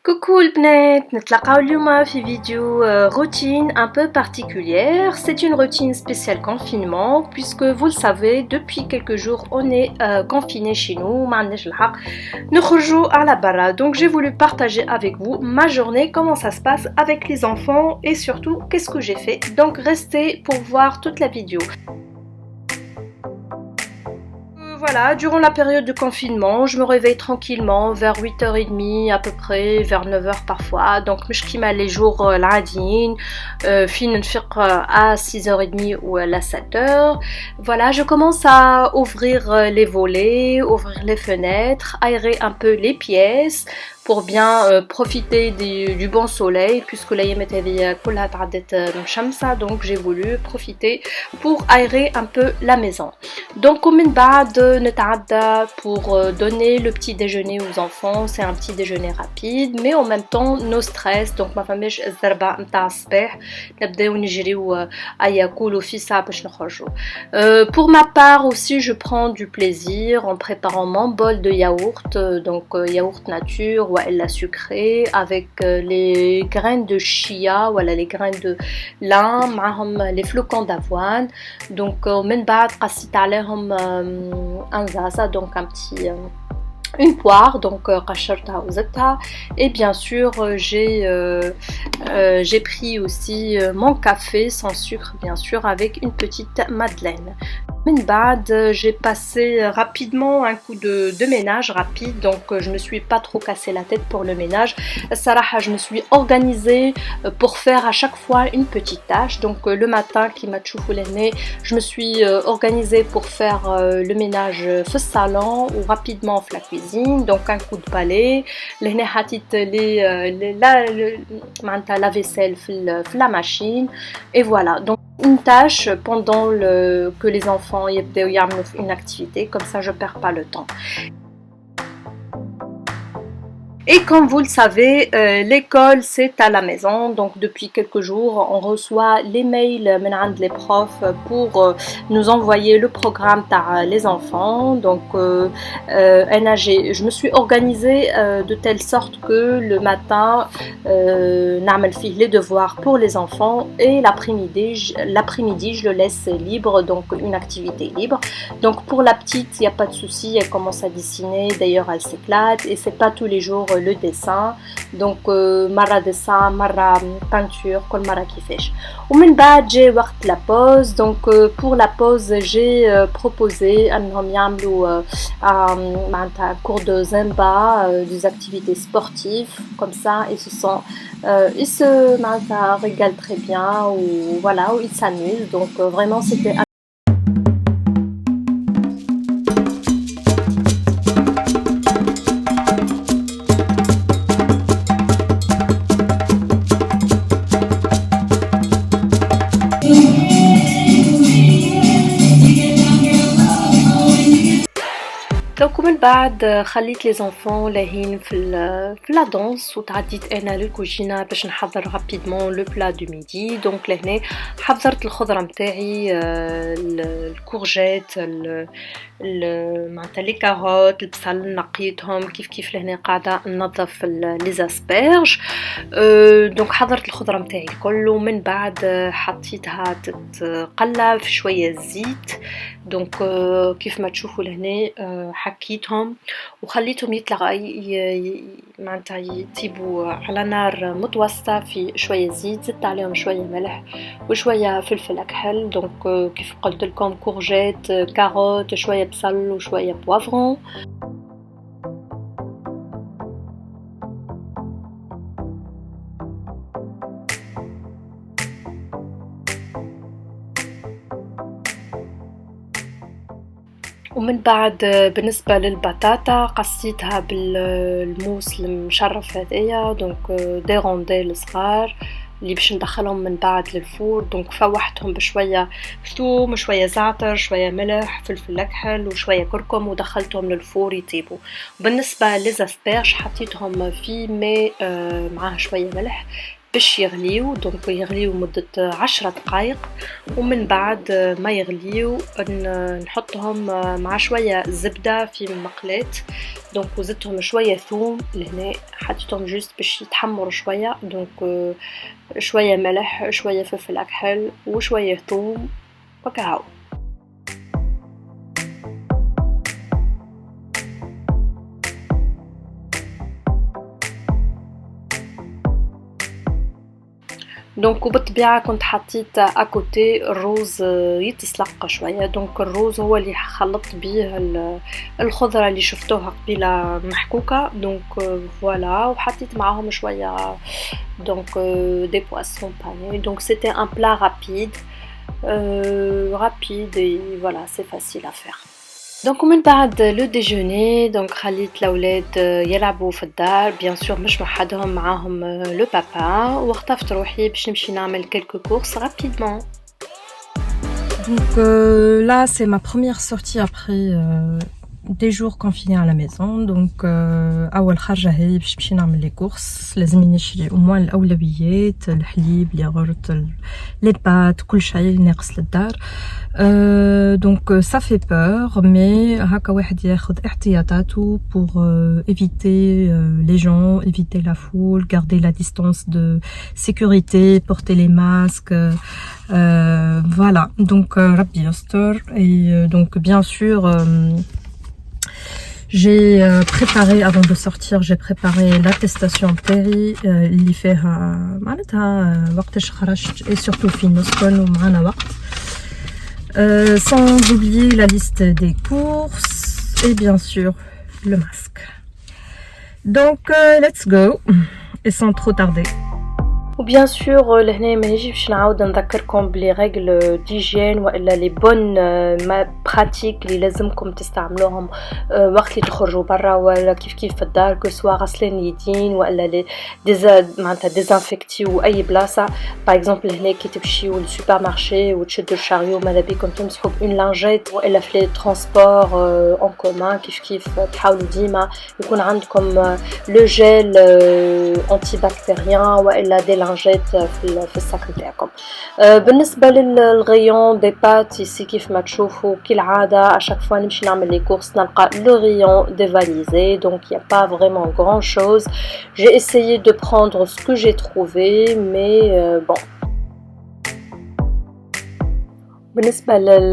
Coucou le بنات نتلاقاو اليوم في فيديو routine un peu particulière. C'est une routine spéciale confinement puisque vous le savez depuis quelques jours on est confiné chez nous ما عندناش الحق نخرجوا على برا. Donc j'ai voulu partager avec vous ma journée, comment ça se passe avec les enfants et surtout qu'est-ce que j'ai fait. Donc restez pour voir toute la vidéo. Voilà, durant la période de confinement, je me réveille tranquillement vers 8h30 à peu près, vers 9h parfois. Donc, je kima les jours l'adine, fin à 6h30 ou à 7h. Voilà, je commence à ouvrir les volets, ouvrir les fenêtres, aérer un peu les pièces pour bien profiter du bon soleil puisque la donc j'ai voulu profiter pour aérer un peu la maison. Donc pour donner le petit déjeuner aux enfants, c'est un petit déjeuner rapide mais en même temps no stress. Donc ma famille pour ma part aussi je prends du plaisir en préparant mon bol de yaourt, donc yaourt nature ou la sucrée avec les graines de chia, voilà les graines de lin, les flocons d'avoine. Donc من بعد قصيت عليهم انزازة, donc un petit une poire, donc قشرتها وزدتها. Et bien sûr j'ai pris aussi mon café sans sucre bien sûr avec une petite madeleine. J'ai passé rapidement un coup de ménage rapide, donc je me suis pas trop cassé la tête pour le ménage. Saraha, je me suis organisée pour faire à chaque fois une petite tâche. Donc le matin, je me suis organisée pour faire le ménage au salon ou rapidement dans la cuisine. Donc un coup de balai, la vaisselle la machine et voilà. Donc une tâche pendant que les enfants يبداو يعملوا une activité, comme ça je perds pas le temps. Et comme vous le savez, l'école c'est à la maison, donc depuis quelques jours on reçoit les mails des profs pour nous envoyer le programme par les enfants. Donc je me suis organisée de telle sorte que le matin نعمل فيه les devoirs pour les enfants et l'après-midi je le laisse libre, donc une activité libre. Donc pour la petite il n'y a pas de souci, elle commence à dessiner, d'ailleurs elle s'éclate et c'est pas tous les jours le dessin. Donc مرة dessin, مرة peinture, كل مرة كيفاش. ومن بعد جاء وقت la pause. Donc pour la pause j'ai proposé انهم يعملوا معناتها un cours de Zumba, des activités sportives comme ça. Ils se معناتها régalent très bien ou voilà, ou ils s'amusent. Donc vraiment c'était Donc من بعد خليت les enfants لاهين في la danse وتعديت انا للكوجينه باش نحضر rapidement le plat du midi. Donc لهنا حضرت الخضره نتاعي, الكورجيت, معناتها لي كاروت, البصل نقيتهم كيف لهنا قاعده ننظف لي زاسبيرج. دونك حضرت الخضره نتاعي الكل ومن بعد حطيتها تتقلى في شويه زيت. دونك كيف ما تشوفوا لهنا حكيتهم وخليتهم معناتها يطيبوا على نار متوسطه في شويه زيت, زدت عليهم شويه ملح وشويه فلفل اكحل. دونك كيف قلت لكم كورجيت, كاروت, شويه بصل وشويه بوافرون. ومن بعد بالنسبة للبطاطا قصيتها بالموس المشرف هذايا. دونك دي رونديل صغار اللي باش ندخلهم من بعد للفور. دونك فوحتهم بشوية ثوم, شوية زعتر, شوية ملح, فلفل اكحل وشوية كركم ودخلتهم للفور يطيبوا. وبالنسبة للزاسبيرج حطيتهم في ماء معاه شوية ملح باش يغليو، دونك يغليو مدة 10 دقايق، ومن بعد ما يغليو نحطهم مع شوية زبدة في مقلاة، دونك وزدتهم شوية ثوم لهنا، حطيتهم جوست باش يتحمروا شوية، دونك شوية ملح شوية فلفل أكحل وشوية ثوم وكهو. دونك وبالطبيعة كنت حطيت اكوتي الروز يتسلق شوية، دونك الروز هو اللي خلطت بيه الخضرة اللي شفتوها قبيلة محكوكة، دونك فوالا، وحطيت معاهم شوية دونك دي بواسون باني، دونك سيتي ان بلا رابيد رابيد et voilà c'est facile à faire. دونك ومن بعد لو ديجوني دونك خليت الاولاد يلعبوا في الدار، بيان سور مش وحدهم، معاهم لو بابا، واختفت روحي باش نمشي نعمل quelques courses rapidement. Donc là, c'est ma première sortie après des jours confinés à la maison. Donc أول خرجة هي باش نمشي نعمل لي كورس، لازمني نشري au moins الأولويات، الحليب، الياغورت، les pâtes، كل شيء ناقص للدار. Donc ça fait peur, mais هكا واحد ياخذ احتياطاته pour éviter les gens, éviter la foule, garder la distance de sécurité, porter les masques. Voilà, donc Rabbi Yastor, et donc bien sûr j'ai préparé, avant de sortir, j'ai préparé l'attestation Terry اللي فيها معناتها وقتاش خرجت et surtout في نسكن ومعنا وقت. Sans oublier la liste des courses et bien sûr le masque. Donc let's go et sans trop tarder. وبيان سور لهنا ما نجيبش نعاود نذكركم بلي ريغل ديجين والا لي بون براتيك اللي لازمكم تستعملوهم وقت اللي تخرجوا برا ولا كيف في الدار، كو سوا غسلين اليدين والا لي معناتها ديزانفيكتيو اي بلاصه. باغ اكزومبل هنا كي تمشيو للسوبر مارشي وتشدوا الشاريو ماذا بيكم تمسحوا بون لانجيت، والا في لي ترونسبور اون كومان كيف تحاولوا ديما يكون عندكم لو جيل انتي بكتيريان والا دي لانجيت في الساك نتاعكم. بالنسبه للغيون دي بات يسي كيف ما تشوفوا كالعاده اشاك فوا نمشي نعمل لي كورس نلقى لو غيون dévalisé, donc il y a pas vraiment grand chose. J'ai essayé de prendre ce que j'ai trouvé, mais bon.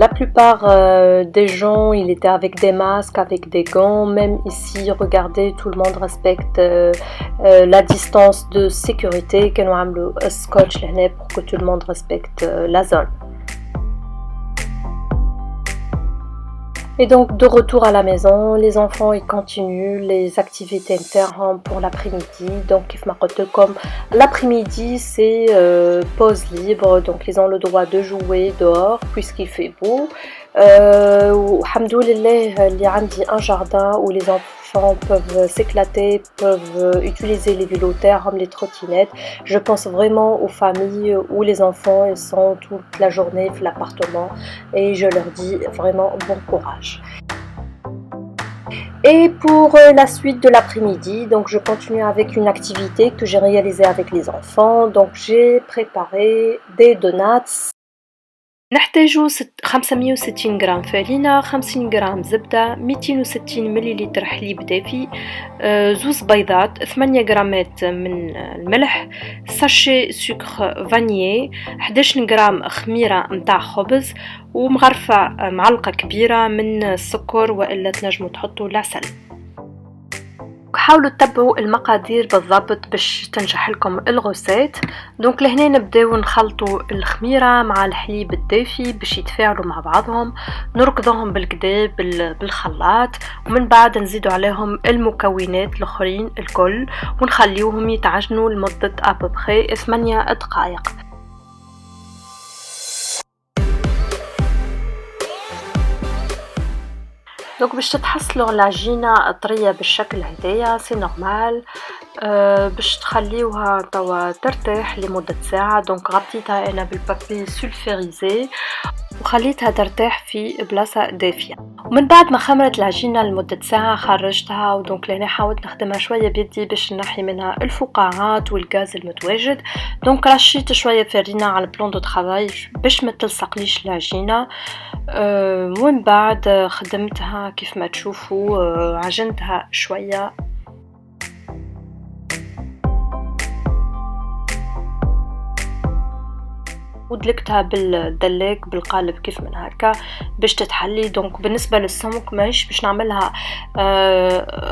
La plupart des gens, ils étaient avec des masques, avec des gants. Même ici, regardez, tout le monde respecte la distance de sécurité. Qu'on a le scotch là pour que tout le monde respecte la zone. Et donc de retour à la maison, les enfants ils continuent les activités internes pour l'après-midi. Donc comme l'après-midi c'est pause libre, donc ils ont le droit de jouer dehors puisqu'il fait beau. Alhamdoulilah, il y a un jardin où les enfants peuvent s'éclater, peuvent utiliser les vélos comme les trottinettes. Je pense vraiment aux familles où les enfants ils sont toute la journée dans l'appartement et je leur dis vraiment bon courage. Et pour la suite de l'après-midi, donc je continue avec une activité que j'ai réalisée avec les enfants. Donc j'ai préparé des donuts. نحتاجو 560 غرام فرينة، 50 غرام زبدة، 260 مليلتر حليب دافي، زوز بيضات، 8 غرامات من الملح، ساشي سكر فانيي، 11 غرام خميرة متاع خبز، ومغرفة معلقة كبيرة من السكر والا تنجموا تحطوا العسل. حاولوا تتبعوا المقادير بالضبط باش تنجح لكم الغوسيت. دونك لهنا نبداو نخلطوا الخميره مع الحليب الدافي باش يتفاعلوا مع بعضهم، نركضوهم بالكدا بالخلاط، ومن بعد نزيدوا عليهم المكونات الاخرين الكل ونخليوهم يتعجنوا لمده ابوبري 8 دقائق. دونك باش تتحصلوا العجينه طريه بالشكل هدايا سي نورمال. باش تخليوها توا ترتاح لمده ساعه. دونك غطيتها انا بالبابي سولفيريزي وخليتها ترتاح في بلاصة دافية. ومن بعد ما خمرت العجينة لمدة ساعة خرجتها، ودونك لهنا حاولت نخدمها شوية بيدي باش نحي منها الفقاعات والغاز المتواجد. دونك رشيت شوية فرينة على البلون دو ترافاي باش ما تلصقليش العجينة. ومن بعد خدمتها كيف ما تشوفوا، عجنتها شوية ودلكتها بالدلاك بالقالب كيف من هكا باش تتحلي. دونك بالنسبه للسمك ماهيش باش نعملها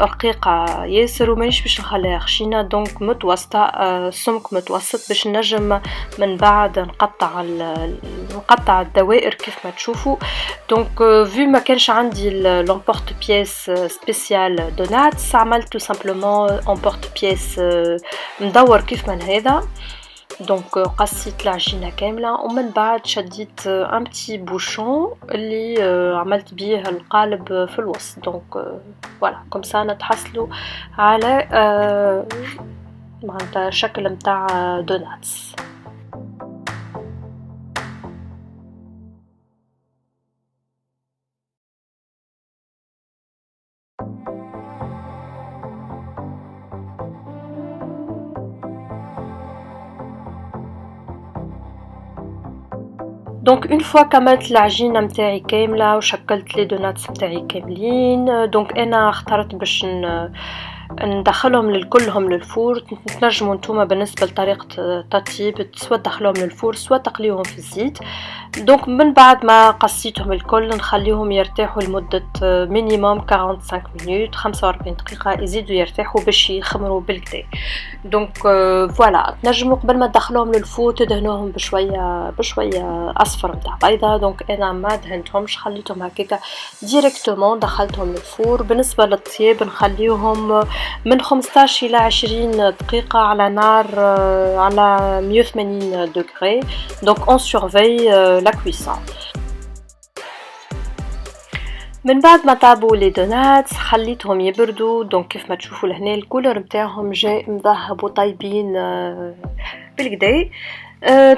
رقيقه ياسر وماهيش باش نخليها خشينه، دونك متوسطه، سمك متوسط باش نجم من بعد نقطع الدوائر كيف ما تشوفوا. دونك فيو ما كانش عندي لومبورت بيس سبيسيال دوناتس، عملت تو سامبلومون امبورت بيس مدور كيف من هذا. دونك قصيت العجينه كامله ومن بعد شديت ان بتي بوشون اللي عملت بيه القالب في الوسط. دونك فوالا كوم سا نتحصلوا على معناتها شكل متاع دوناتس. دونك اون فوا كملت العجينه متاعي كامله وشكلت لي دوناتس متاعي كاملين، دونك انا اخترت باش ندخلهم لكلهم للفور. تنجموا نتوما بالنسبه لطريقه التطيب سواء تدخلوهم للفور سواء تقليهم في الزيت. دونك من بعد ما قصيتهم الكل نخليهم يرتاحوا لمده مينيموم 45 مينوت 45 دقيقه، يزيدوا يرتاحوا باش يخمروا بالكدا. دونك فوالا تنجموا قبل ما تدخلوهم للفور تدهنوهم بشويه اصفر نتاع بيضه. دونك انا ما دهنتهمش، خليتهم هكاكا ديريكتومون دخلتهم للفور. بالنسبه للطياب نخليهم من 15 الى 20 دقيقه على نار على 180 دوغري. دونك اون سورفي لا كويسون. من بعد ما طابوا لي دوناتس خليتهم يبردوا. دونك كيف ما تشوفوا لهنا الكولر نتاعهم جاء مذهب وطيبين بالكدا.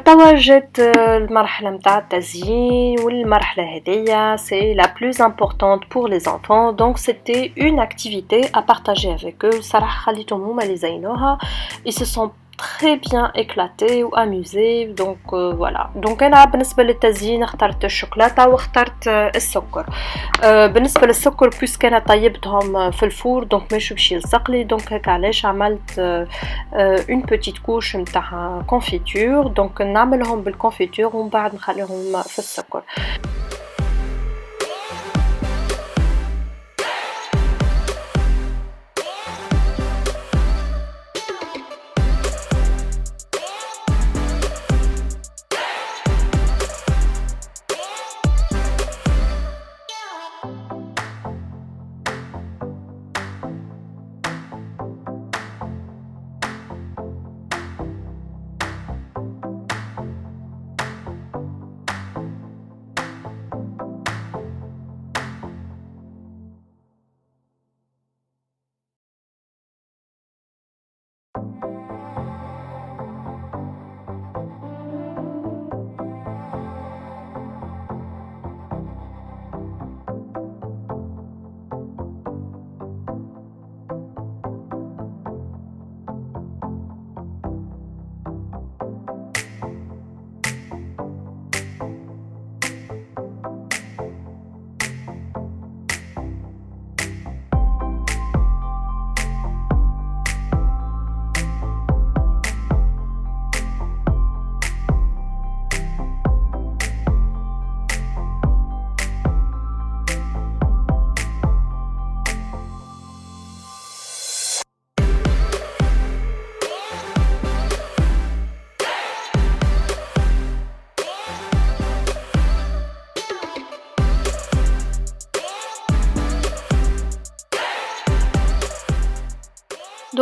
توا جات المرحله نتاع التزيين، والمرحله هذيا سي لا بلوز امبورطونت بور لي زانفون. دونك سيتي اون اكتيفيتي ا بارطاجي افيك او. صراحه خليتهم هما اللي زينوها، ils se sont très bien éclatés ou amusés. donc voilà. donc انا بالنسبه للتزيين اخترت الشوكولاته واخترت السكر. بالنسبه للسكر بويسك انا طيبتهم في الفور دونك ماشي باش يلصقلي، دونك هكا علاش عملت اون بوتيت كوش نتاع كونفيتور. دونك نعملهم بالكونفيتور ومن بعد نخليهم في السكر.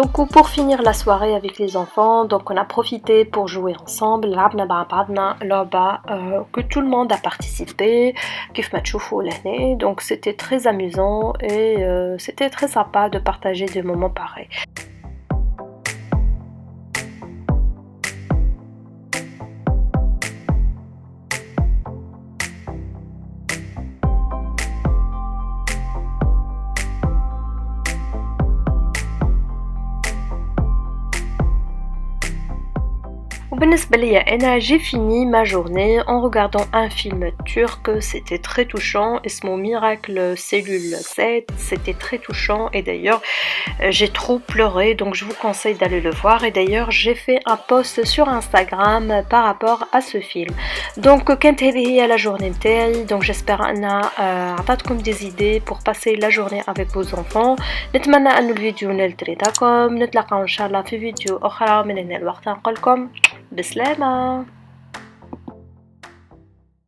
Donc pour finir la soirée avec les enfants, donc on a profité pour jouer ensemble. لعبنا مع بعضنا لعبة que tout le monde a participé كيف ما تشوفوا لهنا. donc c'était très amusant et c'était très sympa de partager des moments pareils. وبالنسبة ليا أنا j'ai fini ma journée en regardant un film turc, c'était très touchant, اسمه Miracle Cellule 7, c'était très touchant et d'ailleurs j'ai trop pleuré donc je vous conseille d'aller le voir et d'ailleurs j'ai fait un post sur Instagram par rapport à ce film. Donc كانت هذه هي la journée نتاعي donc j'espère أن عطاتكم des idées pour passer la journée avec vos enfants. نتمنى أن الفيديو نال تريداكم، نتلاقاو إن شاء الله في فيديو أخرى من هنا الوقت نقولكم بسلامة.